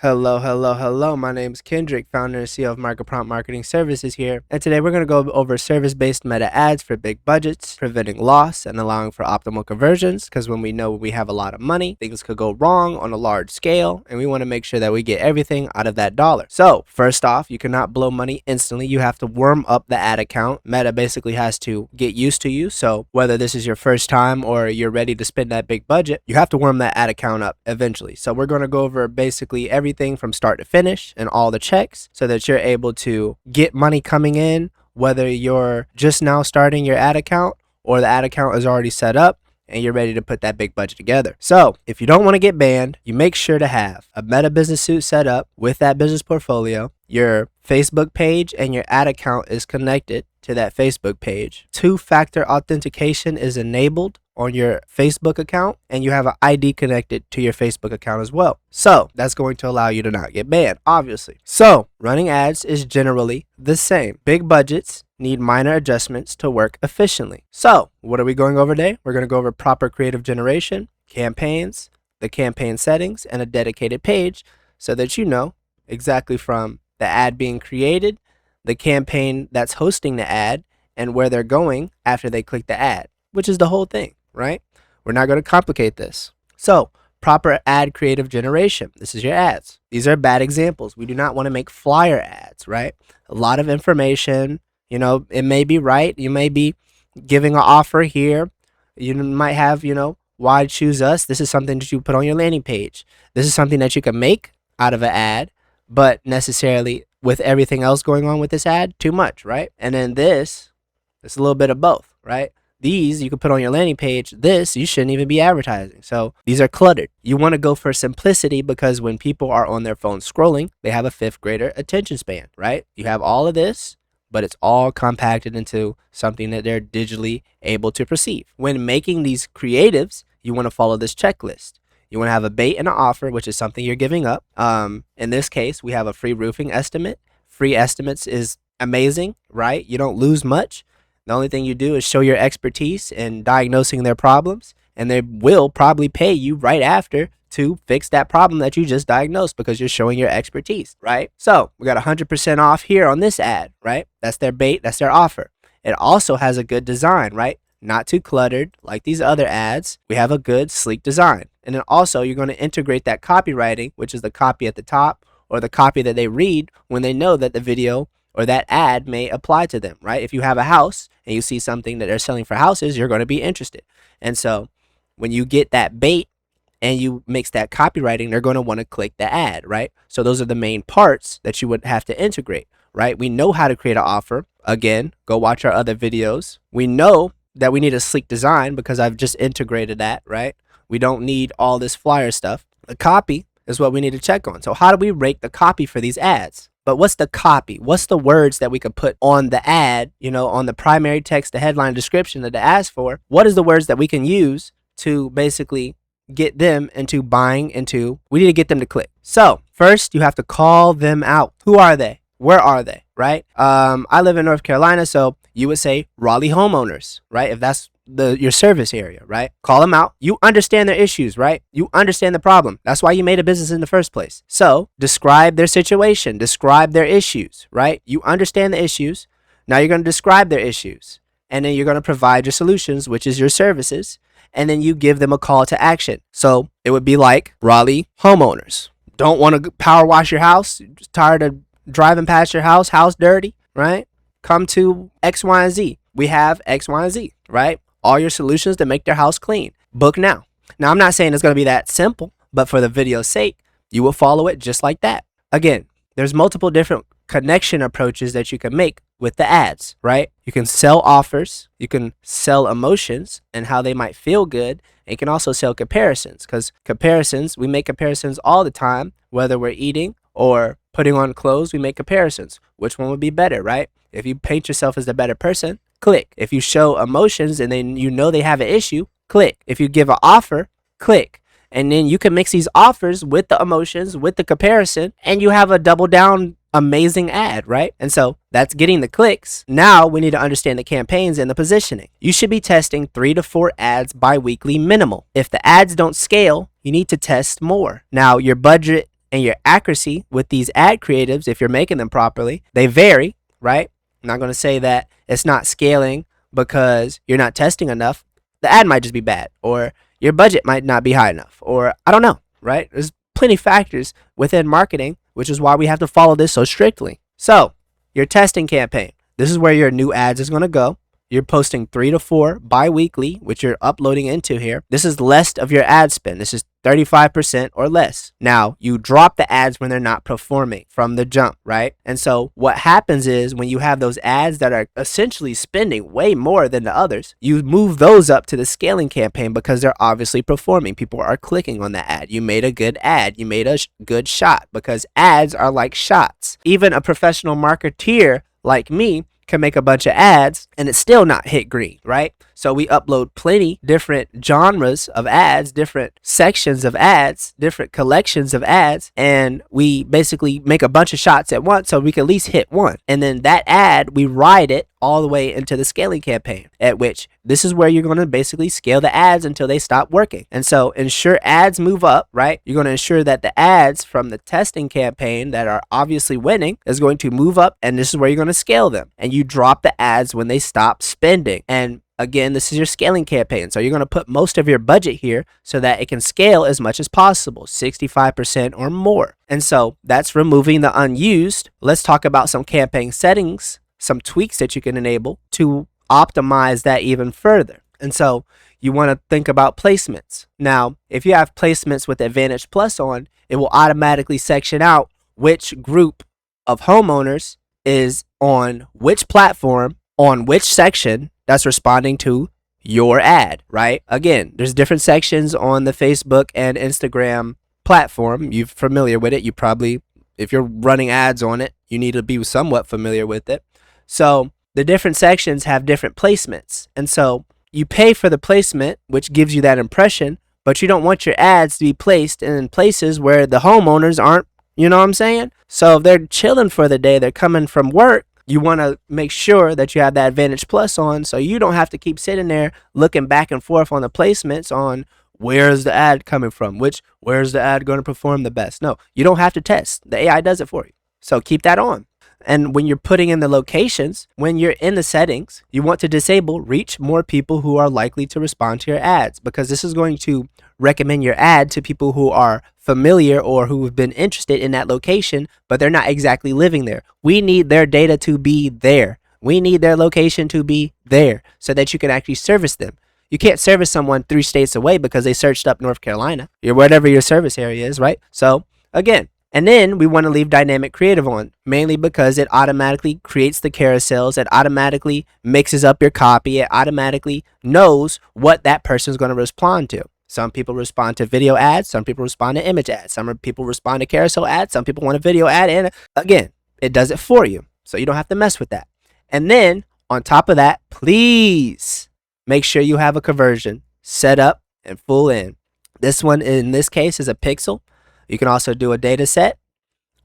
Hello. My name is Kendrick, founder and CEO of MarketPrompt Marketing Services here. And today we're going to go over service-based meta ads for big budgets, preventing loss and allowing for optimal conversions. Because when we know we have a lot of money, things could go wrong on a large scale. And we want to make sure that we get everything out of that dollar. So first off, you cannot blow money instantly. You have to warm up the ad account. Meta basically has to get used to you. So whether this is your first time or you're ready to spend that big budget, you have to warm that ad account up eventually. So we're going to go over basically everything from start to finish and all the checks so that you're able to get money coming in, whether you're just now starting your ad account or the ad account is already set up and you're ready to put that big budget together. So if you don't want to get banned, you make sure to have a Meta business suite set up with that business portfolio. Your Facebook page and your ad account is connected to that Facebook page. Two-factor authentication is enabled on your Facebook account, and you have an ID connected to your Facebook account as well. So that's going to allow you to not get banned, obviously. So running ads is generally the same. Big budgets need minor adjustments to work efficiently. So what are we going over today? We're going to go over proper creative generation, campaigns, the campaign settings, and a dedicated page so that you know exactly from the ad being created, the campaign that's hosting the ad, and where they're going after they click the ad, which is the whole thing. Right? We're not going to complicate this. So, proper ad creative generation. This is your ads. These are bad examples. We do not want to make flyer ads, right? A lot of information, it may be right. You may be giving an offer here. You might have, why choose us? This is something that you put on your landing page. This is something that you can make out of an ad, but necessarily with everything else going on with this ad, too much, right? And then it's a little bit of both, right? These you can put on your landing page. This you shouldn't even be advertising. So these are cluttered. You want to go for simplicity because when people are on their phone scrolling, they have a fifth grader attention span, right? You have all of this, but it's all compacted into something that they're digitally able to perceive. When making these creatives, you want to follow this checklist. You want to have a bait and an offer, which is something you're giving up. In this case, we have a free roofing estimate. Free estimates is amazing, right? You don't lose much. The only thing you do is show your expertise in diagnosing their problems, and they will probably pay you right after to fix that problem that you just diagnosed because you're showing your expertise, right? So we got 100% off here on this ad, right? That's their bait, that's their offer. It also has a good design, right? Not too cluttered like these other ads. We have a good, sleek design. And then also you're going to integrate that copywriting, which is the copy at the top or the copy that they read when they know that the video or that ad may apply to them, right? If you have a house and you see something that they're selling for houses, you're going to be interested. And so when you get that bait and you mix that copywriting, they're going to want to click the ad, right? So those are the main parts that you would have to integrate, right? We know how to create an offer. Again, go watch our other videos. We know that we need a sleek design because I've just integrated that, right? We don't need all this flyer stuff. The copy is what we need to check on. So how do we rank the copy for these ads? But what's the copy? What's the words that we could put on the ad, on the primary text, the headline description that they ask for? What is the words that we can use to basically get them into buying into? We need to get them to click. So first you have to call them out. Who are they? Where are they? Right? I live in North Carolina, so you would say Raleigh homeowners, right? If that's your service area, right? Call them out. You understand their issues, right? You understand the problem. That's why you made a business in the first place. So describe their situation, describe their issues, right? You understand the issues. Now you're going to describe their issues, and then you're going to provide your solutions, which is your services, and then you give them a call to action. So it would be like Raleigh homeowners. Don't want to power wash your house? You're just tired of driving past your house dirty, right? Come to X, Y, and Z. We have X, Y, and Z, right? All your solutions to make their house clean. Book now. Now, I'm not saying it's going to be that simple, but for the video's sake, you will follow it just like that. Again, there's multiple different connection approaches that you can make with the ads, right? You can sell offers, you can sell emotions and how they might feel good, and you can also sell comparisons because we make comparisons all the time, whether we're eating or putting on clothes, we make comparisons. Which one would be better, right? If you paint yourself as the better person, click. If you show emotions and then they have an issue, click. If you give an offer, click. And then you can mix these offers with the emotions, with the comparison, and you have a double down amazing ad, right? And so that's getting the clicks. Now we need to understand the campaigns and the positioning. You should be testing 3 to 4 ads bi-weekly minimal. If the ads don't scale, you need to test more. Now your budget And your accuracy with these ad creatives, if you're making them properly, they vary, right? I'm not going to say that it's not scaling because you're not testing enough. The ad might just be bad, or your budget might not be high enough, or I don't know, right? There's plenty of factors within marketing, which is why we have to follow this so strictly. So, your testing campaign. This is where your new ads is going to go. You're posting 3 to 4 bi-weekly, which you're uploading into here. This is less of your ad spend. This is 35% or less. Now, you drop the ads when they're not performing from the jump, right? And so what happens is when you have those ads that are essentially spending way more than the others, you move those up to the scaling campaign because they're obviously performing. People are clicking on the ad. You made a good ad. You made a good shot, because ads are like shots. Even a professional marketeer like me can make a bunch of ads and it's still not hit green, right? So we upload plenty different genres of ads, different sections of ads, different collections of ads, and we basically make a bunch of shots at once so we can at least hit one. And then that ad, we ride it all the way into the scaling campaign, at which this is where you're going to basically scale the ads until they stop working. And so ensure ads move up, right? You're going to ensure that the ads from the testing campaign that are obviously winning is going to move up, and this is where you're going to scale them. And you drop the ads when they stop spending. And again, this is your scaling campaign. So you're going to put most of your budget here so that it can scale as much as possible, 65% or more. And so that's removing the unused. Let's talk about some campaign settings, some tweaks that you can enable to optimize that even further. And so you want to think about placements. Now, if you have placements with Advantage Plus on, it will automatically section out which group of homeowners is on which platform, on which section that's responding to your ad, right? Again, there's different sections on the Facebook and Instagram platform. You're familiar with it. You probably, if you're running ads on it, you need to be somewhat familiar with it. So the different sections have different placements. And so you pay for the placement, which gives you that impression, but you don't want your ads to be placed in places where the homeowners aren't, you know what I'm saying? So if they're chilling for the day, they're coming from work, you want to make sure that you have that Advantage Plus on so you don't have to keep sitting there looking back and forth on the placements on where's the ad coming from, where's the ad going to perform the best. No, you don't have to test. The AI does it for you. So keep that on. And when you're putting in the locations, when you're in the settings, you want to disable reach more people who are likely to respond to your ads, because this is going to recommend your ad to people who are familiar or who have been interested in that location, but they're not exactly living there. We need their data to be there. We need their location to be there so that you can actually service them. You can't service someone 3 states away because they searched up North Carolina or whatever your service area is, right? So again, and then we want to leave dynamic creative on, mainly because it automatically creates the carousels. It automatically mixes up your copy. It automatically knows what that person is going to respond to. Some people respond to video ads. Some people respond to image ads. Some people respond to carousel ads. Some people want a video ad. And again, it does it for you. So you don't have to mess with that. And then on top of that, please make sure you have a conversion set up and full in. This one in this case is a pixel. You can also do a data set,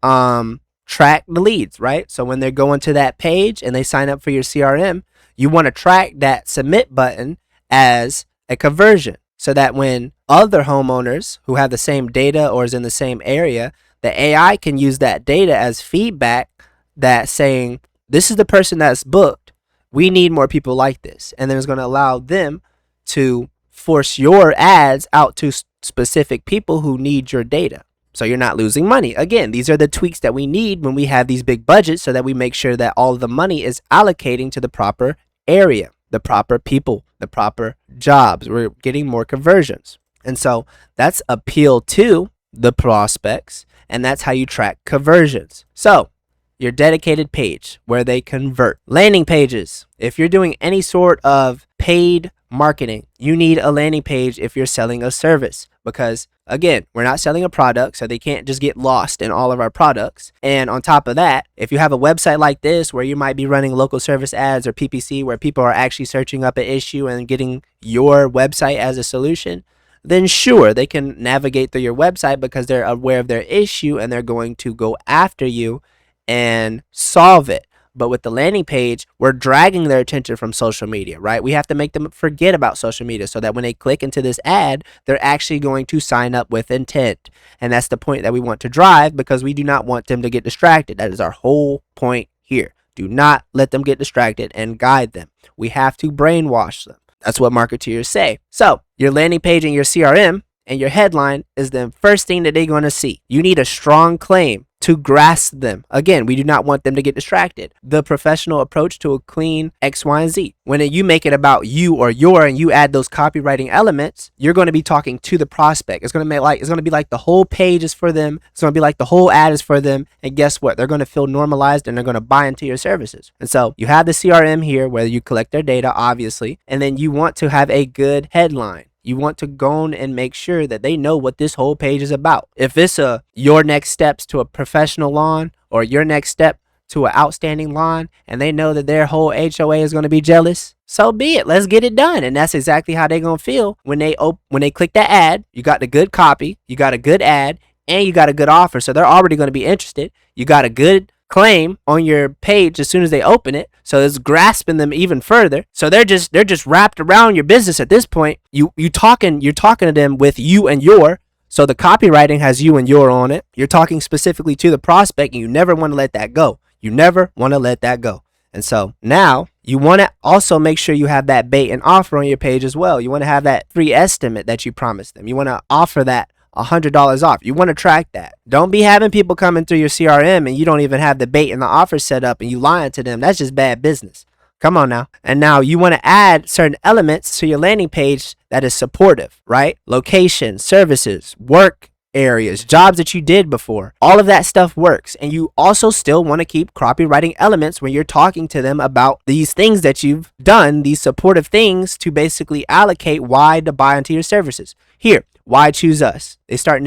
track the leads, right? So when they're going to that page and they sign up for your CRM, you want to track that submit button as a conversion so that when other homeowners who have the same data or is in the same area, the AI can use that data as feedback that saying, this is the person that's booked. We need more people like this. And then it's going to allow them to force your ads out to specific people who need your data. So you're not losing money. Again, these are the tweaks that we need when we have these big budgets so that we make sure that all of the money is allocating to the proper area, the proper people, the proper jobs. We're getting more conversions. And so that's appeal to the prospects, and that's how you track conversions. So your dedicated page where they convert. Landing pages. If you're doing any sort of paid marketing, you need a landing page if you're selling a service, because again, we're not selling a product, so they can't just get lost in all of our products. And on top of that, if you have a website like this where you might be running local service ads or PPC where people are actually searching up an issue and getting your website as a solution, then sure, they can navigate through your website because they're aware of their issue and they're going to go after you and solve it. But with the landing page, we're dragging their attention from social media, right? We have to make them forget about social media so that when they click into this ad, they're actually going to sign up with intent. And that's the point that we want to drive, because we do not want them to get distracted. That is our whole point here. Do not let them get distracted and guide them. We have to brainwash them. That's what marketeers say. So your landing page and your CRM and your headline is the first thing that they're going to see. You need a strong claim to grasp them. Again, we do not want them to get distracted. The professional approach to a clean X, Y, and Z. When you make it about you or your, and you add those copywriting elements, you're going to be talking to the prospect. It's going to be like the whole page is for them. It's going to be like the whole ad is for them. And guess what? They're going to feel normalized and they're going to buy into your services. And so you have the CRM here where you collect their data, obviously, and then you want to have a good headline. You want to go on and make sure that they know what this whole page is about. If it's your next steps to a professional lawn, or your next step to an outstanding lawn, and they know that their whole HOA is going to be jealous, so be it. Let's get it done. And that's exactly how they're going to feel when they click that ad. You got the good copy, you got a good ad, and you got a good offer. So they're already going to be interested. You got a good claim on your page as soon as they open it, so it's grasping them even further. So they're just wrapped around your business at this point. You're talking to them with you and your, so the copywriting has you and your on it. You're talking specifically to the prospect, and you never want to let that go. You never want to let that go. And so now you want to also make sure you have that bait and offer on your page as well. You want to have that free estimate that you promised them. You want to offer that $100 off. You want to track that. Don't be having people coming through your CRM and you don't even have the bait and the offer set up and you lying to them. That's just bad business. Come on now. And now you want to add certain elements to your landing page that is supportive, right? Location, services, work areas, jobs that you did before. All of that stuff works. And you also still want to keep copywriting elements when you're talking to them about these things that you've done, these supportive things, to basically allocate why to buy into your services. Here, why choose us? They start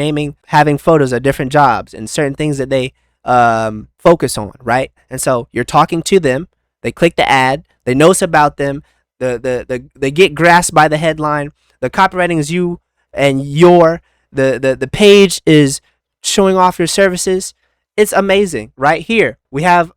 having photos of different jobs and certain things that they focus on, right? And so you're talking to them. They click the ad. They know it's about them. They get grasped by the headline. The copywriting is you and your. The page is showing off your services. It's amazing. Right here, we have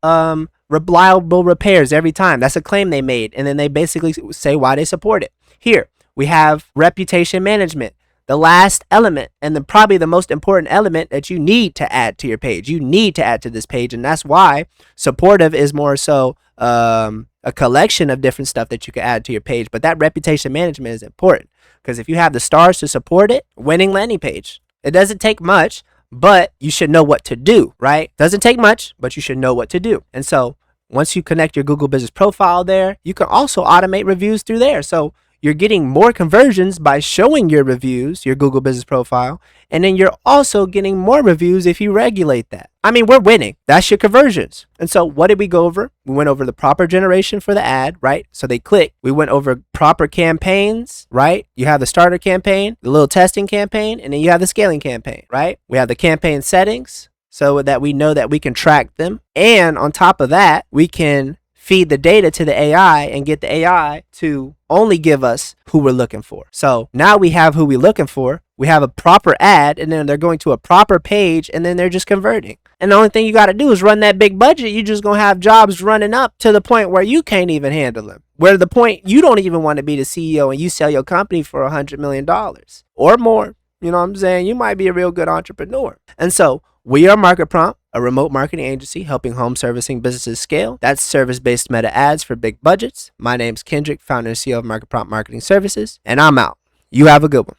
reliable repairs every time. That's a claim they made, and then they basically say why they support it. Here, we have reputation management. The last element, and probably the most important element that you need to add to your page. You need to add to this page, and that's why supportive is more so a collection of different stuff that you can add to your page. But that reputation management is important, because if you have the stars to support it, winning landing page. It doesn't take much, but you should know what to do, right? Doesn't take much, but you should know what to do. And so once you connect your Google Business Profile there, you can also automate reviews through there. So you're getting more conversions by showing your reviews, your Google Business Profile, and then you're also getting more reviews if you regulate that. I mean, we're winning. That's your conversions. And so what did we go over? We went over the proper generation for the ad, right? So they click. We went over proper campaigns, right? You have the starter campaign, the little testing campaign, and then you have the scaling campaign, right? We have the campaign settings so that we know that we can track them. And on top of that, we can feed the data to the AI and get the AI to only give us who we're looking for. So now we have who we're looking for. We have a proper ad, and then they're going to a proper page, and then they're just converting. And the only thing you got to do is run that big budget. You're just going to have jobs running up to the point where you can't even handle them. Where the point you don't even want to be the CEO and you sell your company for $100 million or more. You know what I'm saying? You might be a real good entrepreneur. And so we are MarketPrompt, a remote marketing agency helping home servicing businesses scale. That's service-based meta ads for big budgets. My name's Kendrick, founder and CEO of MarketPrompt Marketing Services, and I'm out. You have a good one.